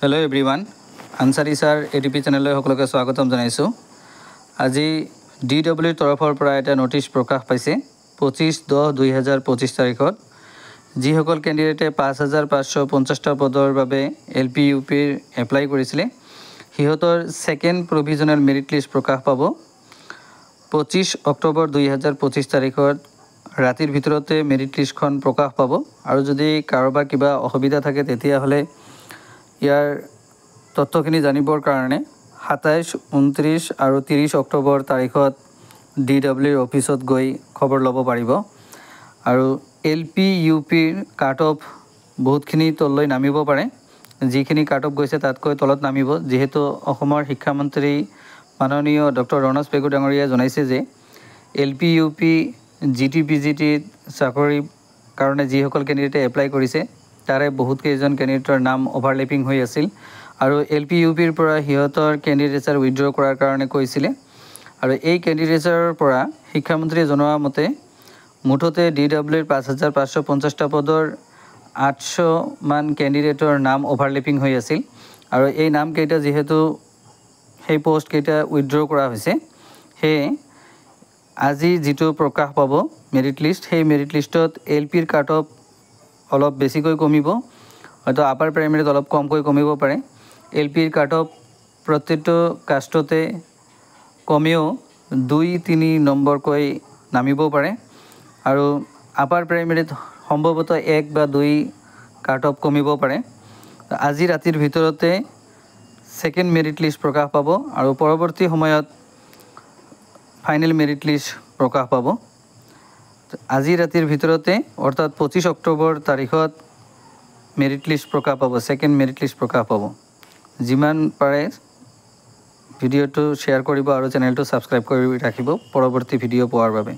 Hello everyone Ansari sir ATP channel सकलोके स्वागतम जानाइছো। আজি DW तरफर পৰা এটা নোটিছ প্ৰকাশ পাইছে 25/10/2025 তাৰিখত যিসকল ক্যান্ডিডেটে 5550টা পদৰ বাবে LPUPৰ এপ্লাই কৰিছিলে হিহঁতৰ সেকেন্ড প্ৰভিজনাল মেৰিট লিষ্ট প্ৰকাশ পাব 25 অক্টোবৰ 2025 তাৰিখত ৰাতিৰ ভিতৰতে মেৰিট লিষ্টখন প্ৰকাশ পাব আৰু যদি কাৰোবাৰ কিবা অসুবিধা থাকে তেতিয়া হলে ইয়াৰ তথ্যখিনি জানিবৰ কাৰণে 27, 29 আৰু 30 অক্টোবৰ তাৰিখত DW অফিসত গৈ খবৰ ল'ব পাৰিব আৰু LPUPৰ কাট অফ বহুতখিনি তললৈ নামিব পাৰে যিখিনি কাট অফ গৈছে তাতকৈ তলত নামিব যেহেতু অসমৰ শিক্ষামন্ত্ৰী মাননীয় ডক্টৰ ৰণজ পেগু ডাঙৰীয়া জনাইছে যে LPUP GTPGT চাকৰি কাৰণে যিসকল ক্যান্ডিডেটে এপ্লাই কৰিছে তাৰে বহুত কেইজন ক্যান্ডিডেটৰ নাম ওভাৰলেপিং হৈ আছিল আৰু LPUPৰ পৰা হিহঁতৰ ক্যান্ডিডেটছৰ উইথড্ৰ কৰাৰ কাৰণে কৈছিলে আৰু এই ক্যান্ডিডেটছৰ পৰা শিক্ষামন্ত্ৰীয়ে জনোৱা মতে মুঠতে DWৰ 5550টা পদৰ 800 মান ক্যান্ডিডেটৰ নাম ওভাৰলেপিং হৈ আছিল আৰু এই নাম কেইটা যেহেতু সেই পোষ্ট কেইটা উইথড্ৰ কৰা হৈছে হে আজি যেটো প্ৰকাশ পাব মেৰিট লিষ্ট সেই মেৰিট লিষ্টত LPৰ কাট অফ অলপ বেছিকৈ কমিব হয়তো আপাৰ প্ৰাইমেৰীত অলপ কমকৈ কমিব পাৰে LPৰ কাট অফ প্ৰত্যেকটো কাষ্টতে কমেও 2-3 নম্বৰকৈ নামিব পাৰে আৰু আপাৰ প্ৰাইমেৰীত সম্ভৱতঃ 1 বা 2 কাট অফ কমিব পাৰে আজি ৰাতিৰ ভিতৰতে সেকেন্ড মেৰিট লিষ্ট প্ৰকাশ পাব আৰু পৰৱৰ্তী সময়ত ফাইনেল মেৰিট লিষ্ট প্ৰকাশ পাব আজি ৰাতিৰ ভিতৰতে অৰ্থাৎ 25 অক্টোবৰ তাৰিখত মেৰিট লিষ্ট প্ৰকাশ পাব সেকেন্ড মেৰিট লিষ্ট প্ৰকাশ পাব যিমান পাৰে ভিডিওটো শেয়াৰ কৰিব আৰু চেনেলটো সাবস্ক্ৰাইব কৰি ৰাখিব পৰৱৰ্তী ভিডিও পোৱাৰ বাবে।